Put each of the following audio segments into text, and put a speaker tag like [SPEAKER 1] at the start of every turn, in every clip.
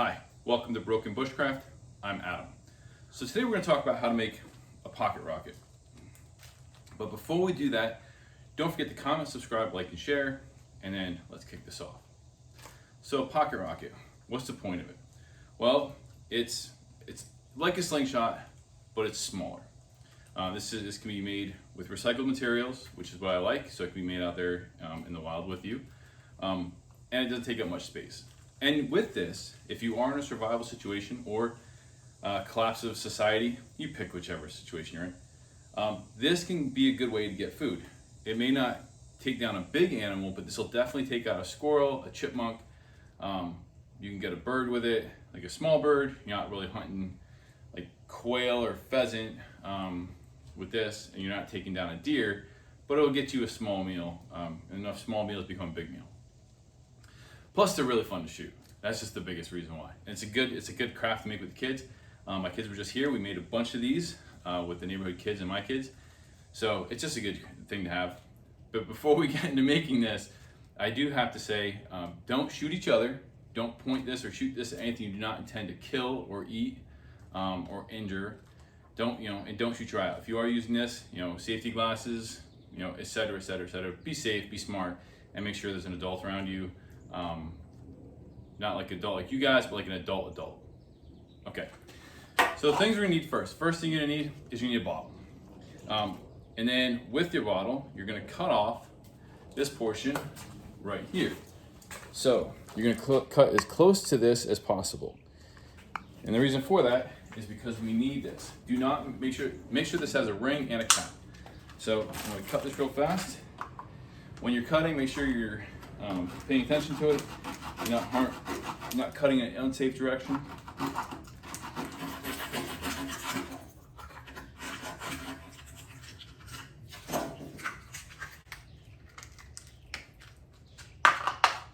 [SPEAKER 1] Hi, welcome to Broken Bushcraft. I'm Adam. So today we're going to talk about how to make a pocket rocket. But before we do that, don't forget to comment, subscribe, like, and share, and then let's kick this off. So a pocket rocket, what's the point of it? Well, it's like a slingshot, but it's smaller. This can be made with recycled materials, which is what I like, so it can be made out there in the wild with you. And it doesn't take up much space. And with this, if you are in a survival situation or collapse of society, you pick whichever situation you're in, this can be a good way to get food. It may not take down a big animal, but this will definitely take out a squirrel, a chipmunk. You can get a bird with it, like a small bird. You're not really hunting like quail or pheasant with this, and you're not taking down a deer, but it'll get you a small meal. Enough small meals become a big meal. Plus, they're really fun to shoot. That's just the biggest reason why. And it's a good craft to make with the kids. My kids were just here. We made a bunch of these with the neighborhood kids and my kids. So it's just a good thing to have. But before we get into making this, I do have to say, don't shoot each other. Don't point this or shoot this at anything you do not intend to kill or eat or injure. Don't shoot your eye out. If you are using this, safety glasses, et cetera, et cetera, et cetera. Be safe, be smart, and make sure there's an adult around you. Not like an adult like you guys, but like an adult. Okay, so the things we're gonna need first thing you're gonna need is you need a bottle. And then with your bottle, you're gonna cut off this portion right here. So you're gonna cut as close to this as possible. And the reason for that is because we need this. Do not make sure this has a ring and a cap. So I'm gonna cut this real fast. When you're cutting, make sure you're paying attention to it. You're not cutting in an unsafe direction.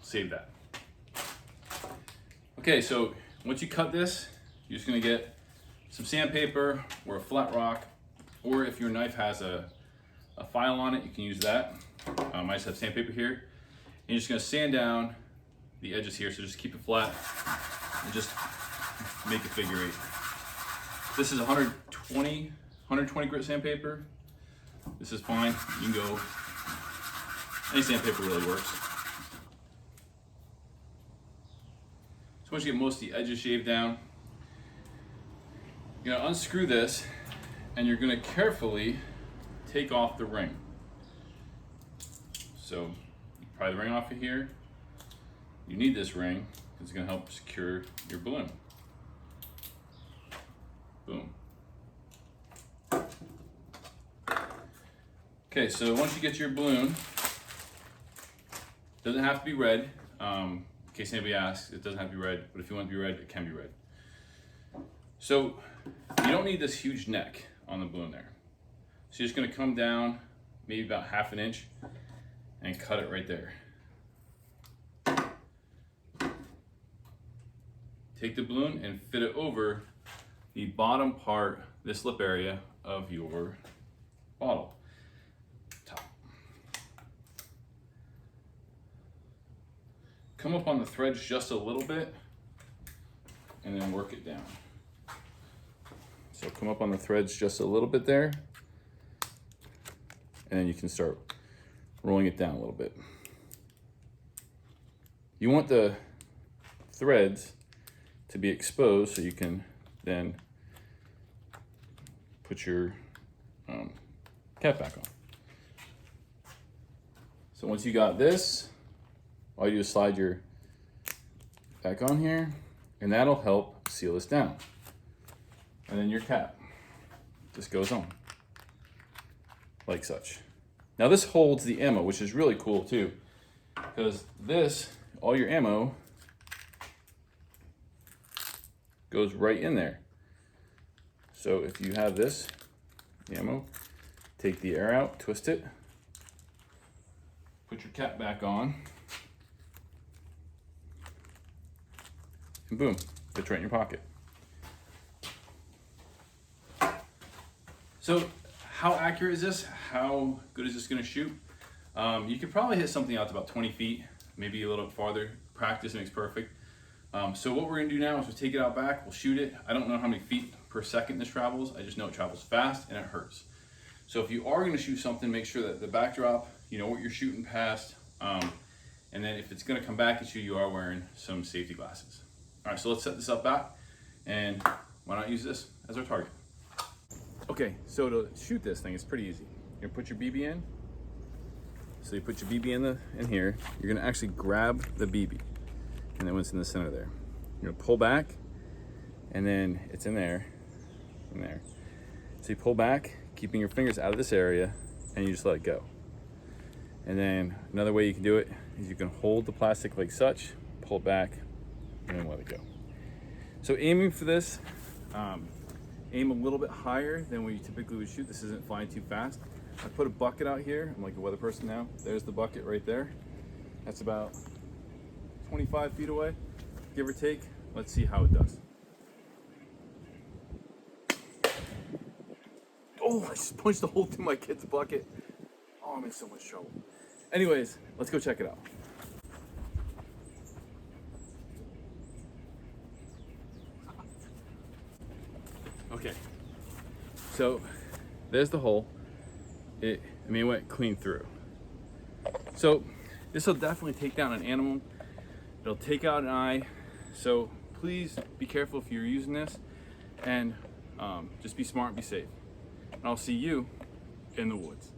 [SPEAKER 1] Save that. Okay, so once you cut this, you're just gonna get some sandpaper or a flat rock, or if your knife has a file on it, you can use that. I just have sandpaper here. And you're just gonna sand down the edges here, so just keep it flat and just make a figure eight. This is 120 grit sandpaper. This is fine. You can go, any sandpaper really works. So once you get most of the edges shaved down, you're gonna unscrew this and you're gonna carefully take off the ring. So pry the ring off of here. You need this ring because it's going to help secure your balloon. Boom. Okay, so once you get your balloon, it doesn't have to be red. In case anybody asks, it doesn't have to be red, but if you want it to be red, it can be red. So you don't need this huge neck on the balloon there. So you're just going to come down maybe about 1/2 inch and cut it right there. Take the balloon and fit it over the bottom part, this lip area of your bottle. Top. Come up on the threads just a little bit and then work it down. So come up on the threads just a little bit there, and then you can start rolling it down a little bit. You want the threads to be exposed so you can then put your cap back on. So once you got this, all you do is slide your back on here, and that'll help seal this down. And then your cap just goes on like such. Now this holds the ammo, which is really cool too, because all your ammo goes right in there. So if you have this ammo, take the air out, twist it, put your cap back on, and boom, fits right in your pocket. So how accurate is this? How good is this gonna shoot? You could probably hit something out to about 20 feet, maybe a little bit farther. Practice makes perfect. So what we're gonna do now is we'll take it out back, we'll shoot it. I don't know how many feet per second this travels. I just know it travels fast and it hurts. So if you are gonna shoot something, make sure that the backdrop, you know what you're shooting past. And then if it's gonna come back at you, you are wearing some safety glasses. All right, so let's set this up back, and why not use this as our target? Okay, so to shoot this thing, it's pretty easy. You're gonna put your BB in. So you put your BB in here. You're gonna actually grab the BB, and then when it's in the center there, you're gonna pull back, and then it's in there. So you pull back, keeping your fingers out of this area, and you just let it go. And then another way you can do it is you can hold the plastic like such, pull it back, and then let it go. So aiming for this, aim a little bit higher than where you typically would shoot. This isn't flying too fast. I put a bucket out here. I'm like a weather person now. There's the bucket right there. That's about 25 feet away, give or take. Let's see how it does. Oh, I just punched a hole through my kid's bucket. Oh, I'm in so much trouble. Anyways, let's go check it out. Okay, so there's the hole. It went clean through. So this will definitely take down an animal. It'll take out an eye. So please be careful if you're using this, and just be smart and be safe. And I'll see you in the woods.